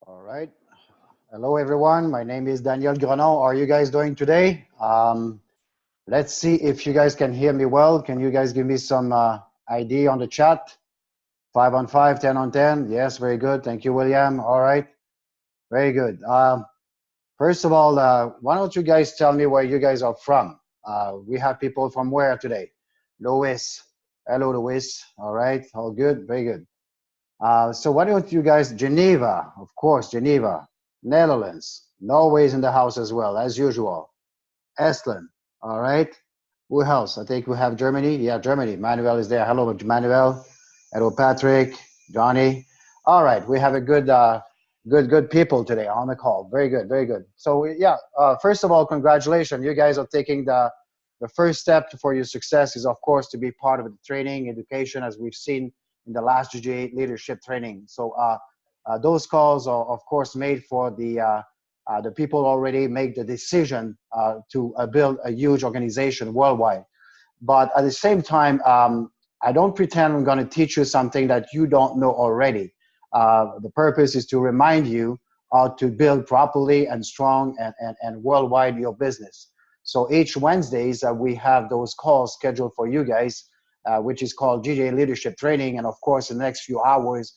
All right. Hello, everyone. My name is Daniel Grenon. How are you guys doing today? Let's see if you guys can hear me well. Can you guys give me some ID on the chat? 5 on 5, 10 on 10. Yes, very good. Thank you, William. All right. Very good. First of all, why don't you guys tell me where you guys are from? We have people from where today? Louis. Hello, Louis. All right. All good. Very good. So why don't you guys, Geneva, of course, Geneva, Netherlands, Norway's in the house as well, as usual. Estland, all right. Who else? I think we have Germany. Yeah, Germany. Manuel is there. Hello, Manuel. Hello, Patrick, Johnny. All right, we have a good people today on the call. Very good, very good. So yeah, first of all, congratulations. You guys are taking the first step for your success is, of course, to be part of the training, education, as we've seen in the last GGA leadership training. So those calls are, of course, made for the people already make the decision to build a huge organization worldwide. But at the same time, I don't pretend I'm going to teach you something that you don't know already. The purpose is to remind you how to build properly and strong and worldwide your business. So each Wednesdays, we have those calls scheduled for you guys, which is called GGA Leadership Training. And of course, in the next few hours,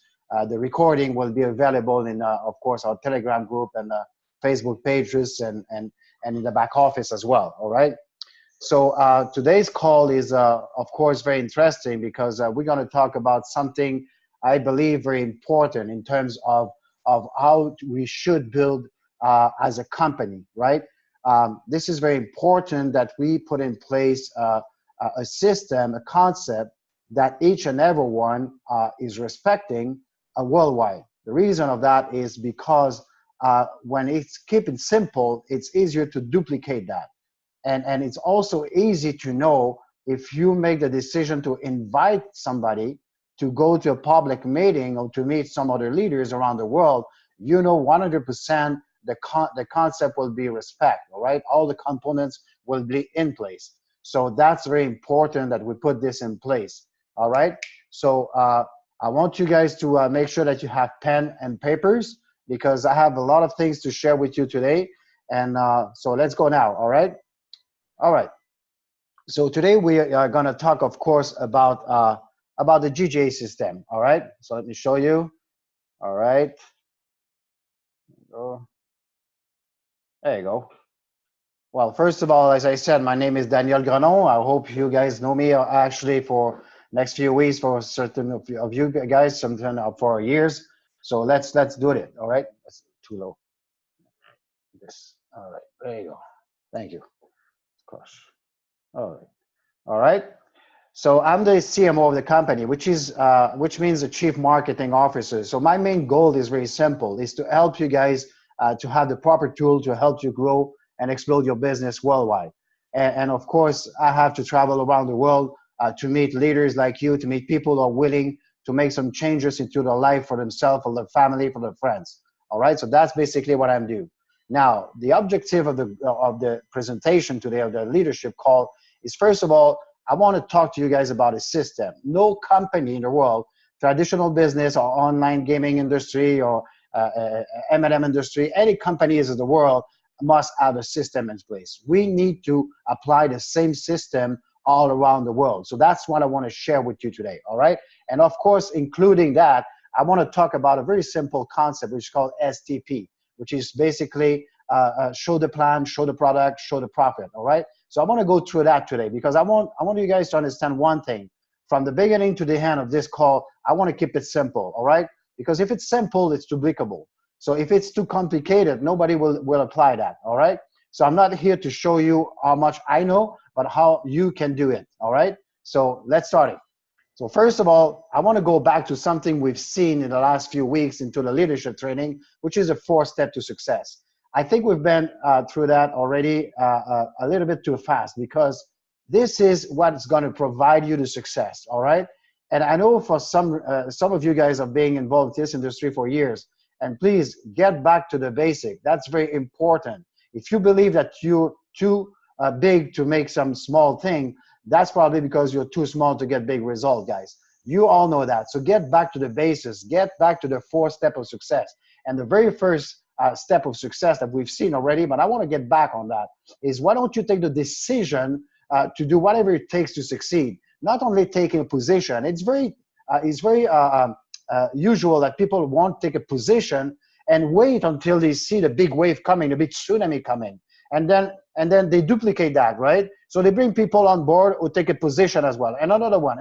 the recording will be available in, of course, our Telegram group and Facebook pages and in the back office as well, all right? So today's call is, of course, very interesting because we're going to talk about something I believe very important in terms of how we should build as a company, right? This is very important that we put in place a system, a concept that each and every one is respecting worldwide. The reason of that is because when it's keep it simple, it's easier to duplicate that. And it's also easy to know if you make the decision to invite somebody to go to a public meeting or to meet some other leaders around the world, you know 100% the concept will be respect, all right? All the components will be in place. So that's very important that we put this in place, all right? So I want you guys to make sure that you have pen and papers because I have a lot of things to share with you today. And so let's go now, all right? All right. So today we are going to talk, of course, about the GGA system. All right. So let me show you. All right. There you go. Well, first of all, as I said, my name is Daniel Grenon. I hope you guys know me actually for next few weeks, for certain of you guys, something for years. So let's do it. All right. That's too low. This. All right. There you go. Thank you. Of course. All right. All right. So I'm the CMO of the company, which means the Chief Marketing Officer. So my main goal is very simple: is to help you guys to have the proper tool to help you grow and explode your business worldwide. And of course, I have to travel around the world to meet leaders like you, to meet people who are willing to make some changes into their life for themselves, for their family, for their friends. All right. So that's basically what I'm doing. Now, the objective of the presentation today, of the leadership call, is first of all, I want to talk to you guys about a system. No company in the world, traditional business or online gaming industry or M&M industry, any companies in the world must have a system in place. We need to apply the same system all around the world. So that's what I want to share with you today, all right? And of course, including that, I want to talk about a very simple concept, which is called STP, which is basically show the plan, show the product, show the profit, all right? So I want to go through that today because I want you guys to understand one thing. From the beginning to the end of this call, I want to keep it simple, all right? Because if it's simple, it's duplicable. So if it's too complicated, nobody will apply that, all right? So I'm not here to show you how much I know, but how you can do it, all right? So let's start it. So first of all, I want to go back to something we've seen in the last few weeks into the leadership training, which is a 4-step to success. I think we've been through that already a little bit too fast because this is what's going to provide you the success, all right? And I know for some of you guys are being involved in this industry for years, and please get back to the basic. That's very important. If you believe that you're too big to make some small thing, that's probably because you're too small to get big results, guys. You all know that. So get back to the basis, get back to the 4 steps of success. And the very first step of success that we've seen already, but I want to get back on that, is why don't you take the decision to do whatever it takes to succeed? Not only taking a position. It's very usual that people won't take a position and wait until they see the big wave coming, the big tsunami coming, and then they duplicate that, right? So they bring people on board who take a position as well, and another one,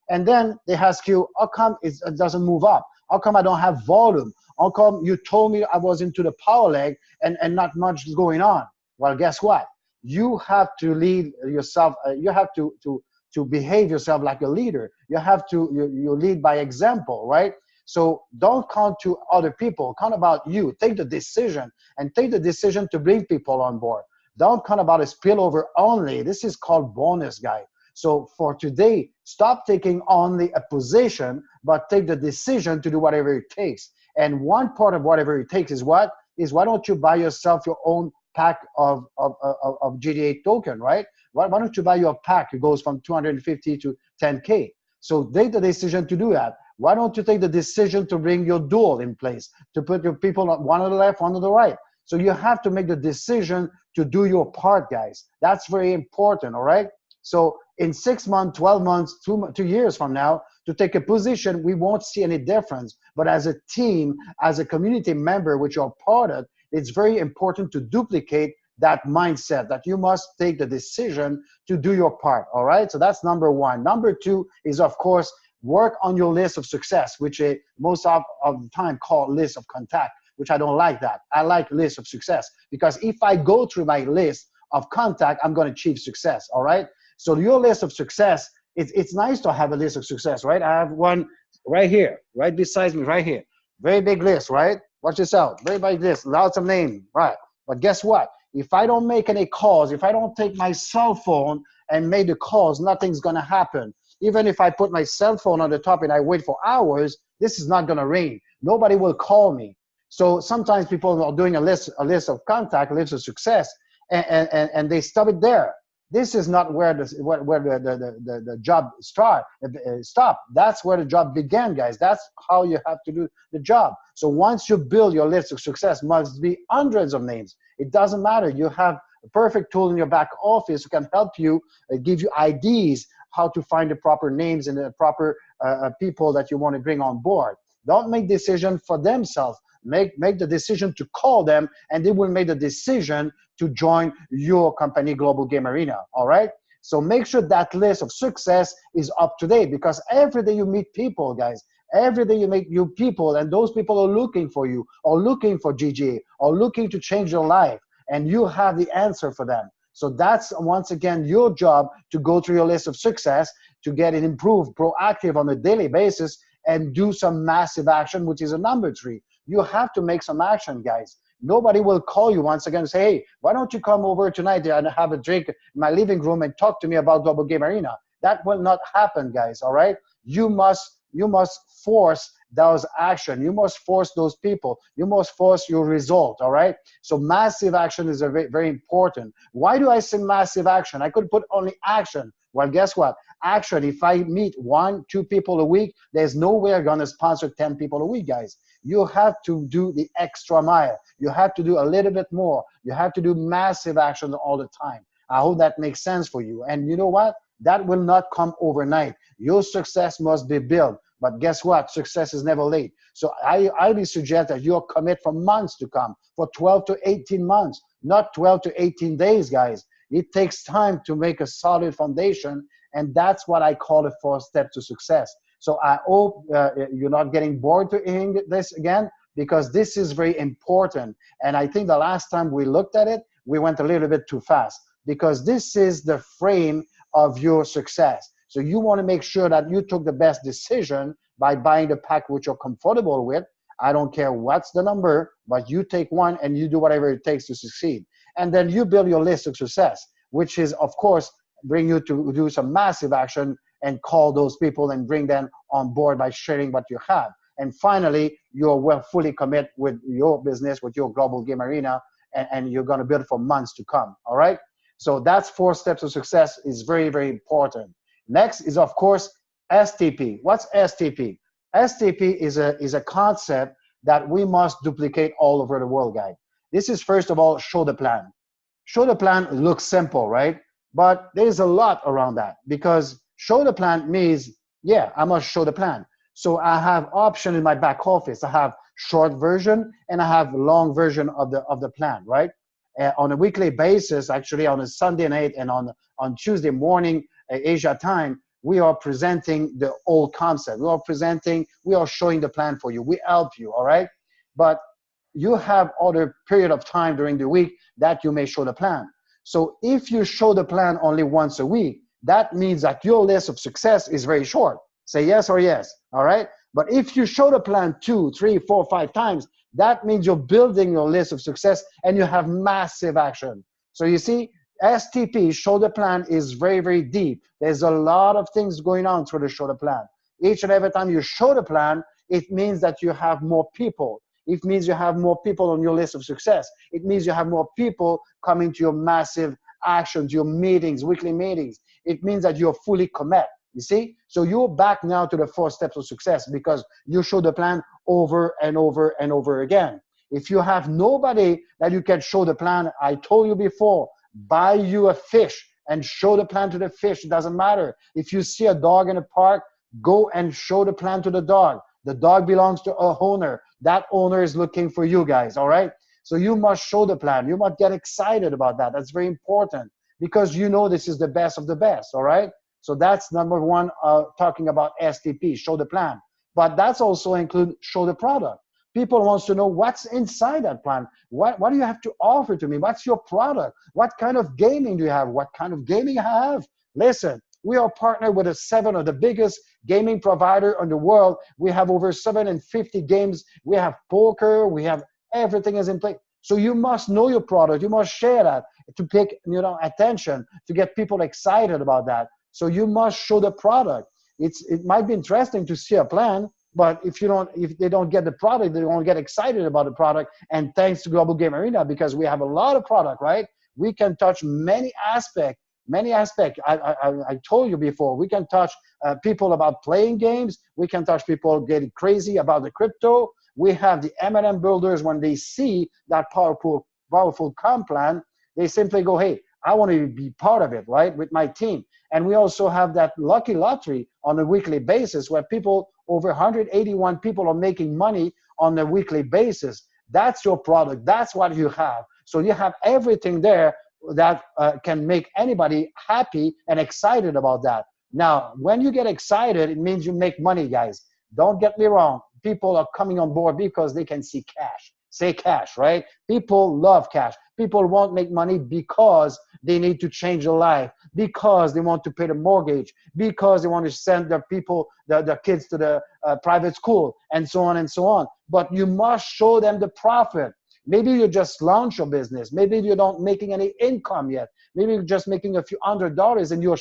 and then they ask you, how come it doesn't move up? How come I don't have volume? How come you told me I was into the power leg and not much is going on? Well, guess what? You have to lead yourself. You have to behave yourself like a leader. You have to you lead by example, right? So don't count to other people. Count about you. Take the decision and take the decision to bring people on board. Don't count about a spillover only. This is called bonus, guy. So for today, stop taking only a position, but take the decision to do whatever it takes. And one part of whatever it takes is what? Is why don't you buy yourself your own pack of GGA token, right? Why don't you buy your pack? It goes from 250 to 10K. So take the decision to do that. Why don't you take the decision to bring your dual in place, to put your people one on the left, one on the right? So you have to make the decision to do your part, guys. That's very important, all right? So in 6 months, 12 months, 2 years from now, to take a position, we won't see any difference. But as a team, as a community member, which you're part of, it's very important to duplicate that mindset, that you must take the decision to do your part, all right? So that's number one. Number two is, of course, work on your list of success, which most of the time called list of contact, which I don't like that. I like list of success, because if I go through my list of contact, I'm going to achieve success, all right? So your list of success, it's nice to have a list of success, right? I have one right here, right beside me, right here. Very big list, right? Watch this out. Very big list, lots of names, right? But guess what? If I don't make any calls, if I don't take my cell phone and make the calls, nothing's going to happen. Even if I put my cell phone on the top and I wait for hours, this is not going to ring. Nobody will call me. So sometimes people are doing a list of contact, a list of success, and they stop it there. This is not where the job stop. That's where the job began, guys. That's how you have to do the job. So once you build your list of success, must be hundreds of names. It doesn't matter. You have a perfect tool in your back office who can help you, give you ideas how to find the proper names and the proper people that you want to bring on board. Don't make decisions for themselves. Make the decision to call them, and they will make the decision to join your company, Global Game Arena, all right? So make sure that list of success is up to date, because every day you meet people, guys. Every day you meet new people, and those people are looking for you, or looking for GGA, or looking to change your life, and you have the answer for them. So that's, once again, your job to go through your list of success, to get it improved, proactive on a daily basis, and do some massive action, which is a number 3. You have to make some action, guys. Nobody will call you once again and say, hey, why don't you come over tonight and have a drink in my living room and talk to me about Global Game Arena? That will not happen, guys, all right? You must force those action. You must force those people. You must force your result, all right? So massive action is very, very important. Why do I say massive action? I could put only action. Well, guess what? Action, if I meet 1, 2 people a week, there's no way I'm going to sponsor 10 people a week, guys. You have to do the extra mile. You have to do a little bit more. You have to do massive action all the time. I hope that makes sense for you. And you know what? That will not come overnight. Your success must be built. But guess what? Success is never late. So I would suggest that you commit for months to come, for 12 to 18 months, not 12 to 18 days, guys. It takes time to make a solid foundation, and that's what I call the 4 steps to success. So I hope you're not getting bored to hearing this again, because this is very important. And I think the last time we looked at it, we went a little bit too fast, because this is the frame of your success. So you want to make sure that you took the best decision by buying the pack which you're comfortable with. I don't care what's the number, but you take one and you do whatever it takes to succeed. And then you build your list of success, which is, of course, bring you to do some massive action and call those people and bring them on board by sharing what you have. And finally, you're well fully commit with your business, with your Global Game Arena, and you're going to build for months to come, all right? So that's 4 steps of success is very, very important. Next is, of course, STP. What's STP? STP is a concept that we must duplicate all over the world, guys. This is, first of all, show the plan. Show the plan looks simple, right? But there's a lot around that, because show the plan means, yeah, I must show the plan. So I have option in my back office. I have short version and I have long version of the plan, right? On a weekly basis, actually on a Sunday night and on Tuesday morning, Asia time, we are presenting the old concept. We are showing the plan for you. We help you, all right? But you have other period of time during the week that you may show the plan. So if you show the plan only once a week, that means that your list of success is very short. Say yes or yes, all right? But if you show the plan 2, 3, 4, 5 times, that means you're building your list of success and you have massive action. So you see, STP, show the plan, is very, very deep. There's a lot of things going on through the show the plan. Each and every time you show the plan, it means that you have more people. It means you have more people on your list of success. It means you have more people coming to your massive actions, your meetings, weekly meetings. It means that you're fully committed, you see? So you're back now to the 4 steps of success because you show the plan over and over and over again. If you have nobody that you can show the plan, I told you before, buy you a fish and show the plan to the fish. It doesn't matter. If you see a dog in a park, go and show the plan to the dog. The dog belongs to a owner. That owner is looking for you guys, all right? So you must show the plan. You must get excited about that. That's very important because you know this is the best of the best, all right? So that's number one, talking about STP, show the plan. But that's also include show the product. People wants to know what's inside that plan. What do you have to offer to me? What's your product? What kind of gaming do you have? What kind of gaming I have? Listen, we are partnered with 7 of the biggest gaming provider in the world. We have over 750 games. We have poker. We have everything is in place. So you must know your product. You must share that to pick, attention, to get people excited about that. So you must show the product. It might be interesting to see a plan, but if they don't get the product, they won't get excited about the product. And thanks to Global Game Arena, because we have a lot of product, right? We can touch many aspects. I told you before, we can touch people about playing games. We can touch people getting crazy about the crypto. We have the M&M builders, when they see that powerful comp plan, they simply go, hey, I want to be part of it, right, with my team. And we also have that lucky lottery on a weekly basis where people, over 181 people are making money on a weekly basis. That's your product. That's what you have. So you have everything there that can make anybody happy and excited about that. Now, when you get excited, it means you make money, guys. Don't get me wrong. People are coming on board because they can see cash. Say cash, right? People love cash. People won't make money because they need to change their life, because they want to pay the mortgage, because they want to send their kids to the private school, and so on and so on. But you must show them the profit. Maybe you just launch your business. Maybe you're not making any income yet. Maybe you're just making a few $100 and you're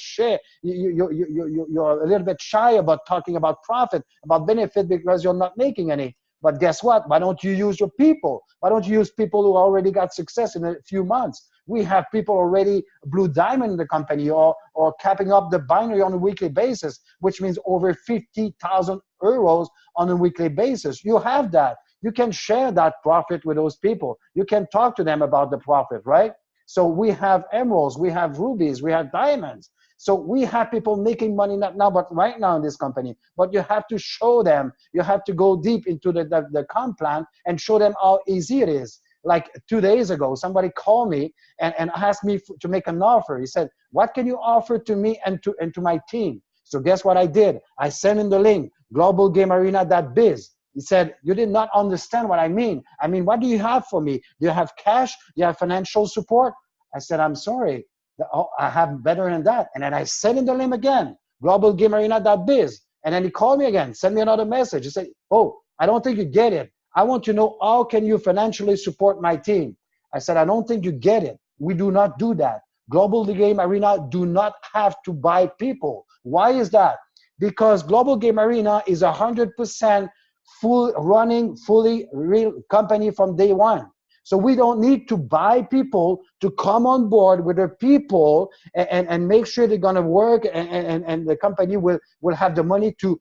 a little bit shy about talking about profit, about benefit, because you're not making any. But guess what? Why don't you use your people? Why don't you use people who already got success in a few months? We have people already blue diamond in the company or capping up the binary on a weekly basis, which means over 50,000 euros on a weekly basis. You have that. You can share that profit with those people. You can talk to them about the profit, right? So we have emeralds, we have rubies, we have diamonds. So we have people making money not now, but right now in this company. But you have to show them, you have to go deep into the comp plan and show them how easy it is. Like 2 days ago, somebody called me and asked me to make an offer. He said, what can you offer to me and to my team? So guess what I did? I sent him the link, globalgamearena.biz. He said, you did not understand what I mean. I mean, what do you have for me? Do you have cash? Do you have financial support? I said, I'm sorry. Oh, I have better than that. And then I sent him the link again, globalgamearena.biz. And then he called me again, sent me another message. He said, oh, I don't think you get it. I want to know, how can you financially support my team? I said, I don't think you get it. We do not do that. Global Game Arena do not have to buy people. Why is that? Because Global Game Arena is 100% fully real company from day one. So we don't need to buy people to come on board with their people and make sure they're going to work, and the company will have the money to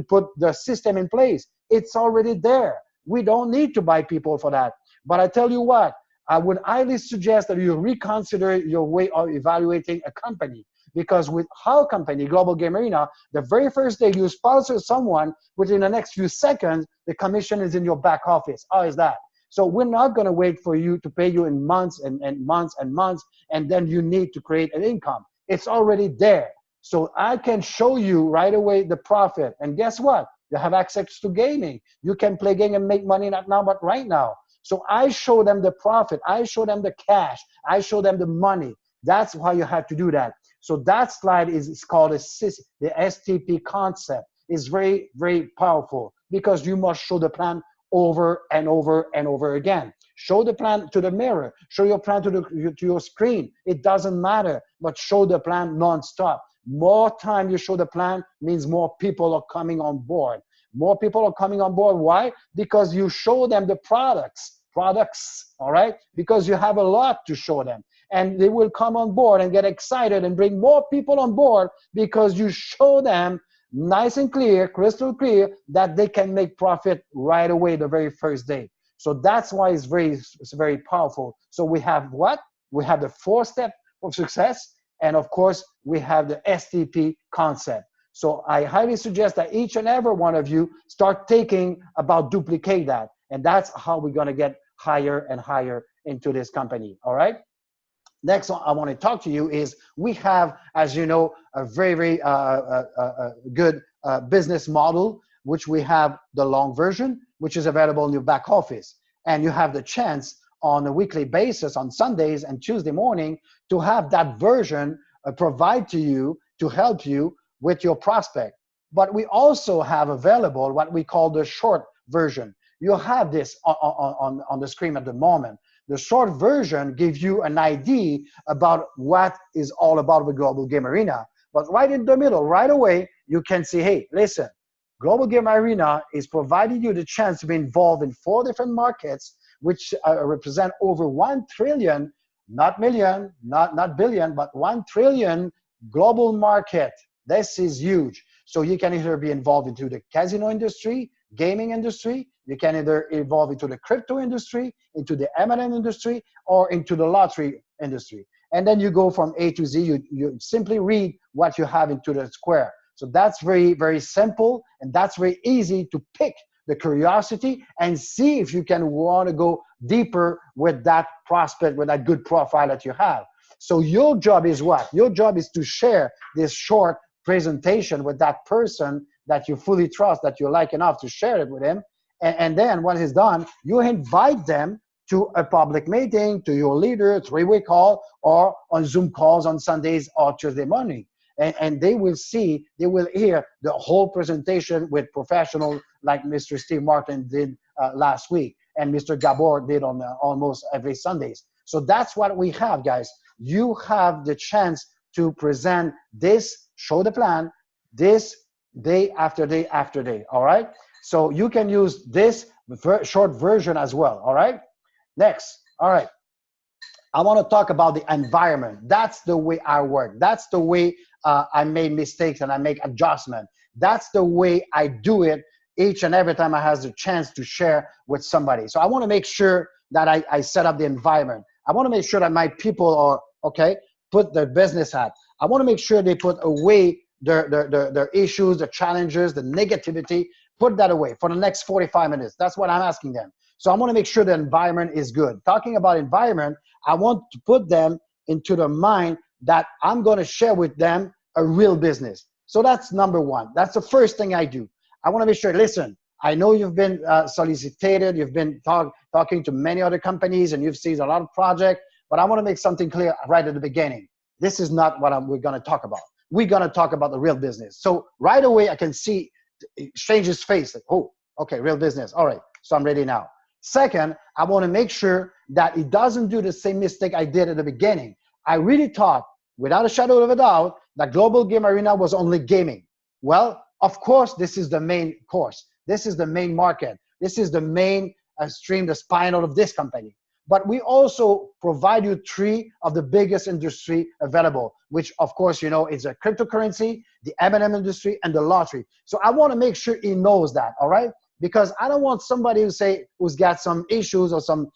put the system in place. It's already there. We don't need to buy people for that. But I tell you what, I would highly suggest that you reconsider your way of evaluating a company. Because with our company, Global Game Arena, the very first day you sponsor someone, within the next few seconds, the commission is in your back office. How is that? So we're not going to wait for you to pay you in months and months and months, and then you need to create an income. It's already there. So I can show you right away the profit. And guess what? You have access to gaming. You can play game and make money not now, but right now. So I show them the profit. I show them the cash. I show them the money. That's why you have to do that. So that slide is called the STP concept. It's very, very powerful because you must show the plan over and over and over again. Show the plan to the mirror. Show your plan to your screen. It doesn't matter, but show the plan nonstop. More time you show the plan means more people are coming on board. More people are coming on board. Why? Because you show them the products, all right? Because you have a lot to show them. And they will come on board and get excited and bring more people on board because you show them nice and clear, crystal clear, that they can make profit right away the very first day. So that's why it's very powerful. So we have what? We have the 4 steps of success. And of course, we have the STP concept. So I highly suggest that each and every one of you start thinking about duplicate that. And that's how we're going to get higher and higher into this company. All right. Next one I want to talk to you is we have, as you know, a very, very good business model, which we have the long version, which is available in your back office. And you have the chance on a weekly basis on Sundays and Tuesday morning to have that version provide to you to help you with your prospect. But we also have available what we call the short version. You have this on the screen at the moment. The short version gives you an idea about what is all about with Global Game Arena. But right in the middle, right away, you can see, hey, listen, Global Game Arena is providing you the chance to be involved in 4 different markets, which represent over 1 trillion, not million, not billion, but 1 trillion global market. This is huge. So you can either be involved into the casino industry, gaming industry, you can either evolve into the crypto industry, into the M&M industry, or into the lottery industry. And then you go from A to Z, you simply read what you have into the square. So that's very, very simple, and that's very easy to pick the curiosity and see if you can want to go deeper with that prospect, with that good profile that you have. So your job is what? Your job is to share this short presentation with that person that you fully trust, that you like enough to share it with him. And then when it's done, you invite them to a public meeting, to your leader, 3-way call, or on Zoom calls on Sundays or Tuesday morning. And they will see, they will hear the whole presentation with professionals like Mr. Steve Martin did last week, and Mr. Gabor did on almost every Sundays. So that's what we have, guys. You have the chance to present this, show the plan, this day after day after day, all right? So you can use this short version as well, all right? Next, all right. I want to talk about the environment. That's the way I work. That's the way I made mistakes and I make adjustments. That's the way I do it each and every time I have the chance to share with somebody. So I want to make sure that I set up the environment. I want to make sure that my people are, okay, put their business hat. I want to make sure they put away their issues, the challenges, the negativity, put that away for the next 45 minutes. That's what I'm asking them. So I want to make sure the environment is good. Talking about environment, I want to put them into the mind that I'm going to share with them a real business. So that's number one. That's the first thing I do. I want to make sure, listen, I know you've been solicited, you've been talking to many other companies, and you've seen a lot of projects, but I want to make something clear right at the beginning. This is not what we're going to talk about. We're going to talk about the real business. So right away, I can see change his face. Like, oh, okay, real business. All right, so I'm ready now. Second, I want to make sure that he doesn't do the same mistake I did at the beginning. I really thought, without a shadow of a doubt, that Global Game Arena was only gaming. Well, of course, this is the main course. This is the main market. This is the main stream, the spinal of this company. but we also provide you 3 of the biggest industry available, which of course, you know, is a cryptocurrency, the M&M industry, and the lottery. So I want to make sure he knows that, all right? Because I don't want somebody who's got some issues or some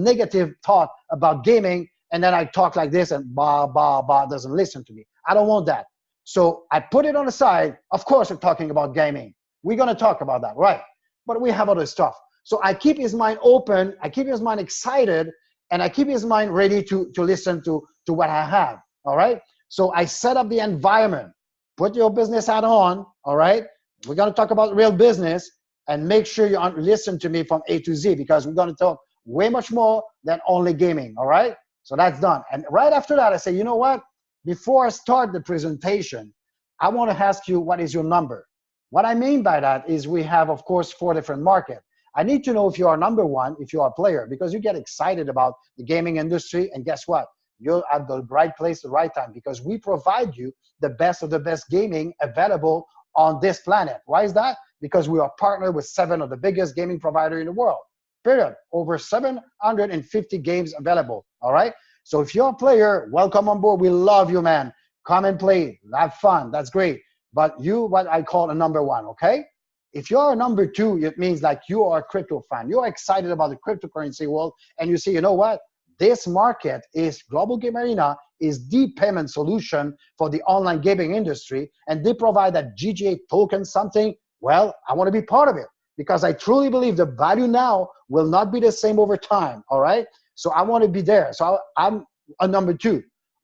negative thought about gaming, and then I talk like this and doesn't listen to me. I don't want that. So I put it on the side. Of course, we're talking about gaming. We're going to talk about that, right? But we have other stuff. So I keep his mind open, I keep his mind excited, and I keep his mind ready to listen to what I have, all right? So I set up the environment. Put your business hat on, all right? We're going to talk about real business, and make sure you listen to me from A to Z, because we're going to talk way much more than only gaming, all right? So that's done. And right after that, I say, you know what? Before I start the presentation, I want to ask you, what is your number? What I mean by that is we have, of course, 4 different markets. I need to know if you are number 1, if you are a player, because you get excited about the gaming industry, and guess what? You're at the right place, the right time, because we provide you the best of the best gaming available on this planet. Why is that? Because we are partnered with 7 of the biggest gaming providers in the world, period. Over 750 games available, all right? So if you're a player, welcome on board. We love you, man. Come and play, have fun, that's great. But you, what I call a number 1, okay? If you're a number 2, it means like you are a crypto fan. You're excited about the cryptocurrency world, and you say, you know what? This market is, Global Game Arena is the payment solution for the online gaming industry, and they provide that GGA token something. Well, I want to be part of it, because I truly believe the value now will not be the same over time, all right? So I want to be there. So I'm a number 2.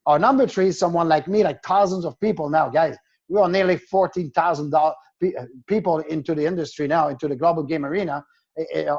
Our number 3 is someone like me, like thousands of people now, guys. We are nearly 14,000 people into the industry now, into the Global Game Arena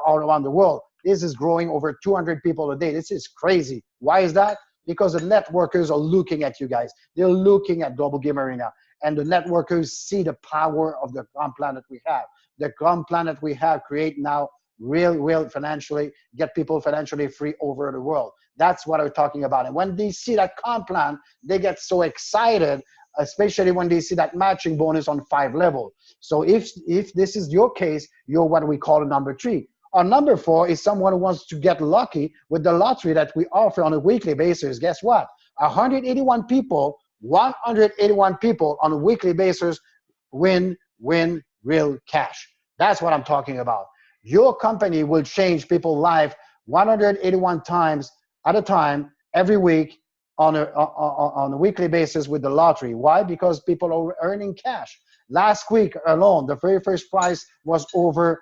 all around the world. This is growing over 200 people a day. This is crazy. Why is that? Because the networkers are looking at you guys. They're looking at Global Game Arena, and the networkers see the power of the ground plan that we have. The ground plan that we have create now real financially, get people financially free over the world. That's what I'm talking about. And when they see that comp plan, they get so excited, especially when they see that matching bonus on 5 level. So if this is your case, you're what we call a number 3. Our number 4 is someone who wants to get lucky with the lottery that we offer on a weekly basis. Guess what? 181 people on a weekly basis win real cash. That's what I'm talking about. Your company will change people's life 181 times at a time every week on a weekly basis with the lottery. Why? Because people are earning cash. Last week alone, the very first prize was over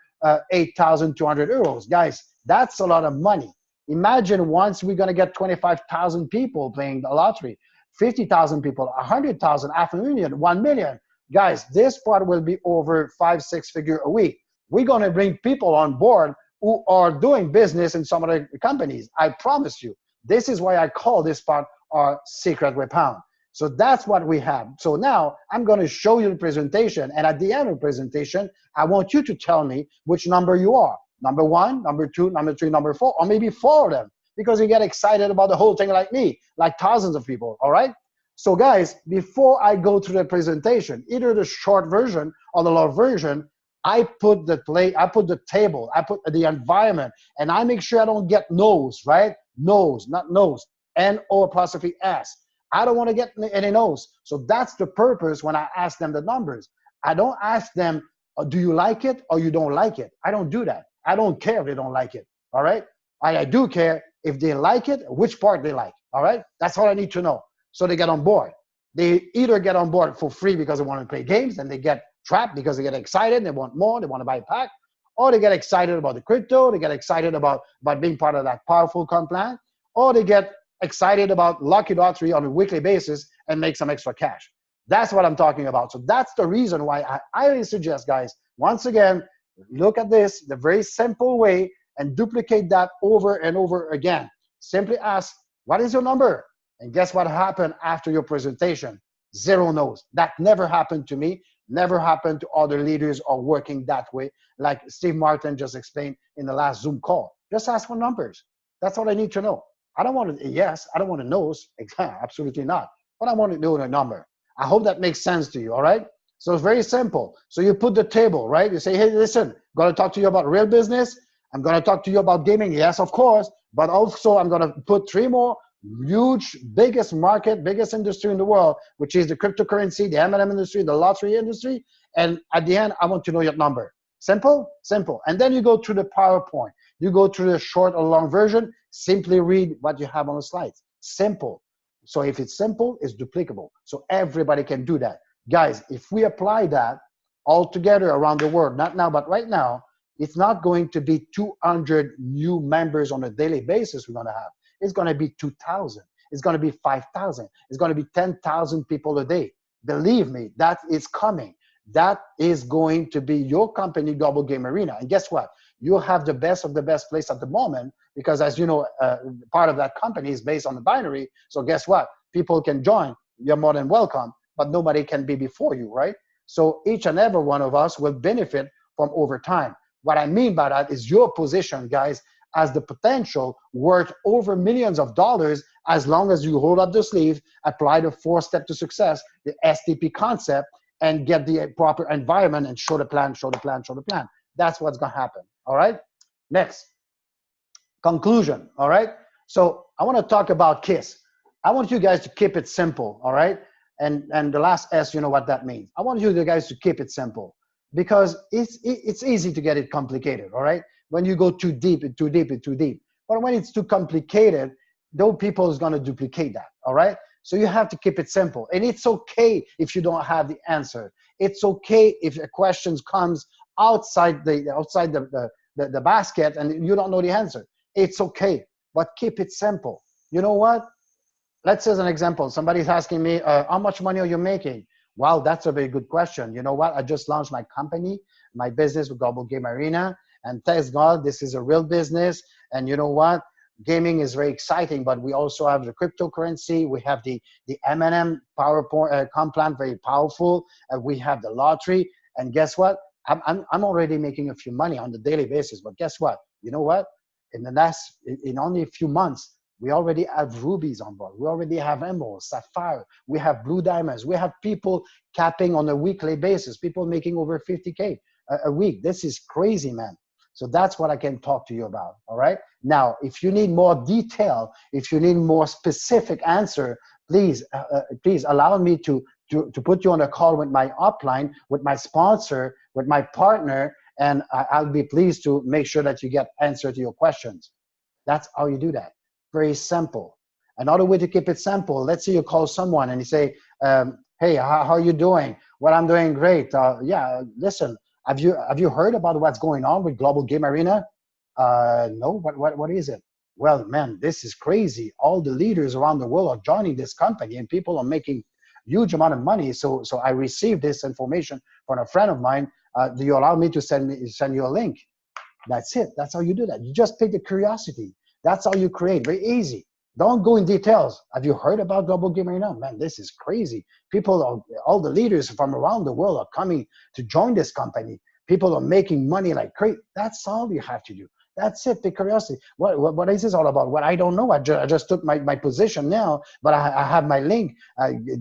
8,200 euros. Guys, that's a lot of money. Imagine once we're going to get 25,000 people playing the lottery, 50,000 people, 100,000, 500,000, 1 million. Guys, this part will be over 5-6 figure a week. We're going to bring people on board who are doing business in some other companies. I promise you. This is why I call this part our secret weapon. So that's what we have. So now I'm going to show you the presentation. And at the end of the presentation, I want you to tell me which number you are. Number 1, number 2, number 3, number 4, or maybe 4 of them, because you get excited about the whole thing like me, like thousands of people, all right? So guys, before I go through the presentation, either the short version or the long version, I put the table, I put the environment, and I make sure I don't get no's, right? No's, not no's, N-O apostrophe S. I don't want to get any no's. So that's the purpose when I ask them the numbers. I don't ask them, do you like it or you don't like it? I don't do that. I don't care if they don't like it, all right? I do care if they like it, which part they like, all right? That's all I need to know. So they get on board. They either get on board for free because they want to play games, and they get trapped because they get excited, they want more, they want to buy a pack, or they get excited about the crypto, they get excited about being part of that powerful comp plan, or they get excited about Lucky Lottery on a weekly basis and make some extra cash. That's what I'm talking about. So that's the reason why I highly suggest, guys, once again, look at this the very simple way and duplicate that over and over again. Simply ask, what is your number? And guess what happened after your presentation? 0 no's. That never happened to me, never happened to other leaders or working that way, like Steve Martin just explained in the last Zoom call. Just ask for numbers. That's all I need to know. I don't want to, yes, I don't want to no's, absolutely not. But I want to know the number. I hope that makes sense to you, all right? So it's very simple. So you put the table, right? You say, hey, listen, got to talk to you about real business. I'm going to talk to you about gaming. Yes, of course. But also I'm going to put 3 more huge, biggest market, biggest industry in the world, which is the cryptocurrency, the M&M industry, the lottery industry. And at the end, I want to know your number. Simple? Simple. And then you go through the PowerPoint. You go through the short or long version. Simply read what you have on the slides. Simple. So if it's simple, it's duplicable. So everybody can do that. Guys, if we apply that all together around the world, not now, but right now, it's not going to be 200 new members on a daily basis we're going to have. It's going to be 2,000. It's going to be 5,000. It's going to be 10,000 people a day. Believe me, that is coming. That is going to be your company, Global Game Arena. And guess what? You have the best of the best place at the moment because, as you know, part of that company is based on the binary. So guess what? People can join. You're more than welcome, but nobody can be before you, right? So each and every one of us will benefit from over time. What I mean by that is your position, guys, has the potential worth over millions of dollars as long as you hold up the sleeve, apply the 4-step to success, the STP concept, and get the proper environment and show the plan, show the plan, show the plan. That's what's going to happen. All right. Next, conclusion. All right. So I want to talk about KISS. I want you guys to keep it simple. All right. And the last S, you know what that means. I want you guys to keep it simple because it's easy to get it complicated. All right. When you go too deep, it's too deep, it's too deep. But when it's too complicated, those people is going to duplicate that. All right. So you have to keep it simple. And it's okay if you don't have the answer. It's okay if a question comes outside the basket and you don't know the answer. It's okay, but keep it simple. You know what? Let's say as an example, somebody's asking me, how much money are you making? Well, that's a very good question. You know what? I just launched my company, my business with Global Game Arena. And thanks God, this is a real business. And you know what? Gaming is very exciting, but we also have the cryptocurrency. We have the M&M PowerPoint complant, very powerful. We have the lottery. And guess what? I'm already making a few money on the daily basis. But guess what? You know what? In only a few months, we already have rubies on board. We already have emeralds, sapphire. We have blue diamonds. We have people capping on a weekly basis, people making over 50K a week. This is crazy, man. So that's what I can talk to you about, all right? Now, if you need more detail, if you need more specific answer, please allow me to put you on a call with my upline, with my sponsor, with my partner, and I'll be pleased to make sure that you get answer to your questions. That's how you do that. Very simple. Another way to keep it simple, let's say you call someone and you say, hey, how are you doing? Well, I'm doing great. Yeah, listen, have you heard about what's going on with Global Game Arena? No, what is it? Well, man, this is crazy. All the leaders around the world are joining this company and people are making huge amount of money. So I received this information from a friend of mine. Do you allow me to send you a link? That's it. That's how you do that. You just pick the curiosity. That's how you create. Very easy. Don't go in details. Have you heard about Global Game Arena? Man, this is crazy. All the leaders from around the world are coming to join this company. People are making money like crazy. That's all you have to do. That's it, the curiosity. What is this all about? Well, I don't know. I just took my position now, but I have my link.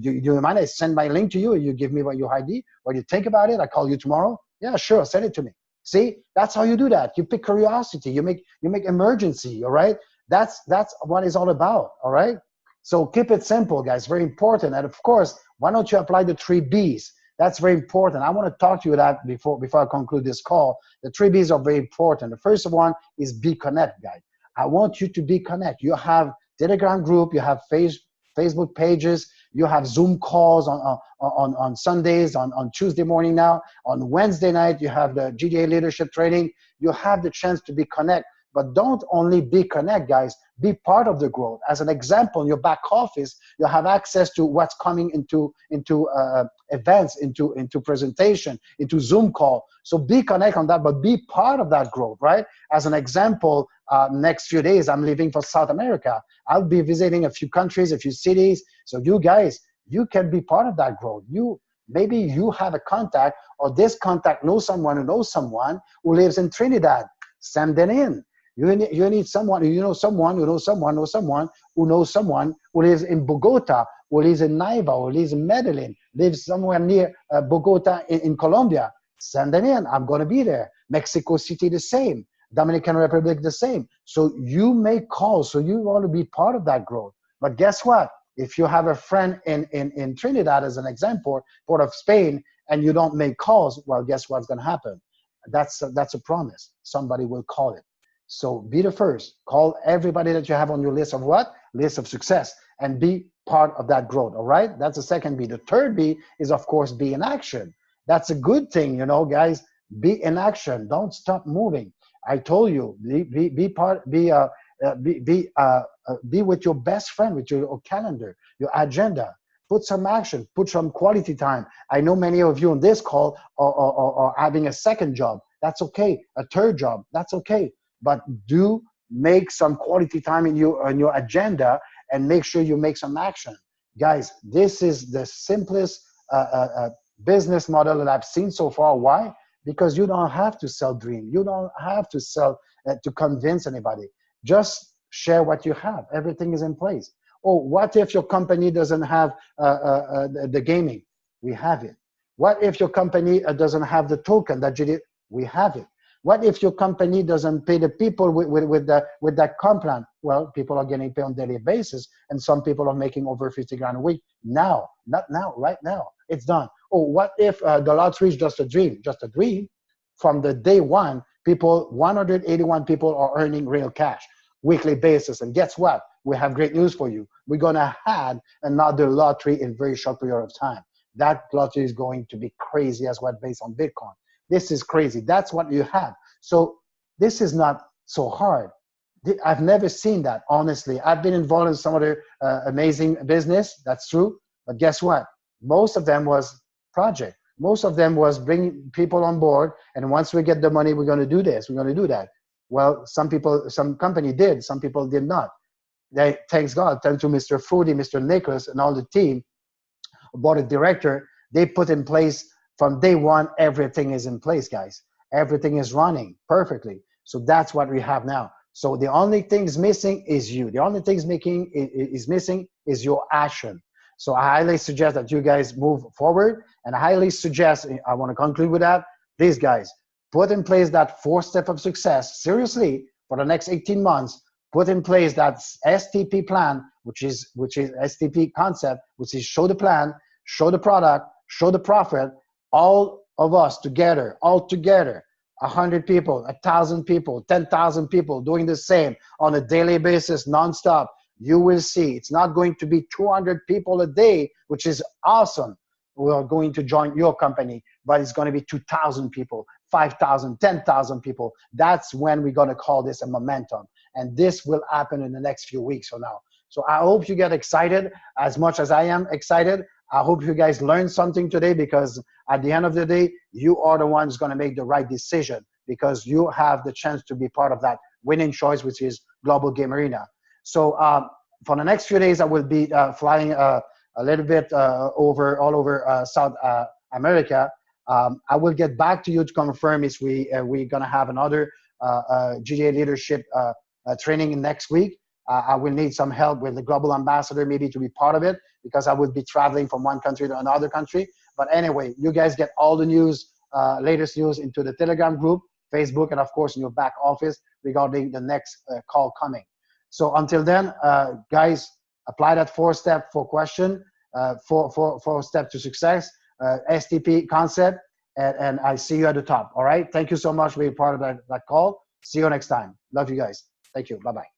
Do you mind I send my link to you? You give me your ID? What do you think about it? I call you tomorrow? Yeah, sure, send it to me. See, that's how you do that. You pick curiosity. You make emergency, all right? That's what it's all about, all right? So keep it simple, guys, very important. And of course, why don't you apply the 3 Bs? That's very important. I want to talk to you that before I conclude this call. The 3 Bs are very important. The first one is be connect, guys. I want you to be connect. You have Telegram group, you have Facebook pages, you have Zoom calls on Sundays, on Tuesday morning now. On Wednesday night, you have the GGA Leadership training. You have the chance to be connect. But don't only be connect, guys. Be part of the growth. As an example, in your back office, you have access to what's coming into events, into presentation, into Zoom call. So be connect on that, but be part of that growth, right? As an example, next few days, I'm leaving for South America. I'll be visiting a few countries, a few cities. So you guys, you can be part of that growth. Maybe you have a contact, or this contact knows someone who lives in Trinidad. Send them in. You need someone, you know someone who knows someone who knows someone who lives in Bogota, who lives in Neiva, who lives in Medellin, lives somewhere near Bogota in Colombia. Send them in. I'm going to be there. Mexico City, the same. Dominican Republic the same. So you make calls, so you want to be part of that growth. But guess what? If you have a friend in Trinidad, as an example, Port of Spain, and you don't make calls, well, guess what's going to happen? That's a promise. Somebody will call it. So be the first. Call everybody that you have on your list of what? List of success, and be part of that growth, all right? That's the second B. The third B is, of course, be in action. That's a good thing, you know, guys. Be in action. Don't stop moving. I told you, be with your best friend, with your calendar, your agenda. Put some action, put some quality time. I know many of you on this call are having a second job. That's okay. A third job. That's okay. But do make some quality time in your agenda, and make sure you make some action. Guys, this is the simplest business model that I've seen so far. Why? Because you don't have to sell dream. You don't have to sell to convince anybody. Just share what you have. Everything is in place. Oh, what if your company doesn't have the gaming? We have it. What if your company doesn't have the token that you did? We have it. What if your company doesn't pay the people with that comp plan? Well, people are getting paid on a daily basis, and some people are making over 50 grand a week. Now, not now, right now. It's done. Oh, what if the lottery is just a dream? Just a dream. From the day one, 181 people are earning real cash, weekly basis. And guess what? We have great news for you. We're going to add another lottery in very short period of time. That lottery is going to be crazy as well, based on Bitcoin. This is crazy. That's what you have. So this is not so hard. I've never seen that, honestly. I've been involved in some other amazing business. That's true. But guess what? Most of them was project. Most of them was bringing people on board. And once we get the money, we're going to do this. We're going to do that. Well, some company did. Some people did not. Thanks God, thanks to Mr. Foodie, Mr. Nicholas, and all the team, board of director, they put in place from day one, everything is in place, guys. Everything is running perfectly. So that's what we have now. So the only thing is missing is you. The only thing is missing is your action. So I highly suggest that you guys move forward, and I highly suggest, I want to conclude with that, please guys, put in place that 4 steps of success, seriously, for the next 18 months. Put in place that STP plan, which is STP concept, which is show the plan, show the product, show the profit. All of us together, 100 people, 1,000 people, 10,000 people doing the same on a daily basis, nonstop. You will see it's not going to be 200 people a day, which is awesome, who are going to join your company, but it's going to be 2,000 people, 5,000, 10,000 people. That's when we're going to call this a momentum. And this will happen in the next few weeks from now. So I hope you get excited as much as I am excited. I hope you guys learned something today, because at the end of the day, you are the ones going to make the right decision, because you have the chance to be part of that winning choice, which is Global Game Arena. So for the next few days, I will be flying a little bit all over South America. I will get back to you to confirm if we're going to have another GGA Leadership training next week. I will need some help with the global ambassador, maybe, to be part of it, because I will be traveling from one country to another country. But anyway, you guys get all the news, latest news, into the Telegram group, Facebook, and of course in your back office regarding the next call coming. So until then, guys, apply that 4-step for question, 4 step to success, STP concept, and I see you at the top. All right. Thank you so much for being part of that call. See you next time. Love you guys. Thank you. Bye-bye.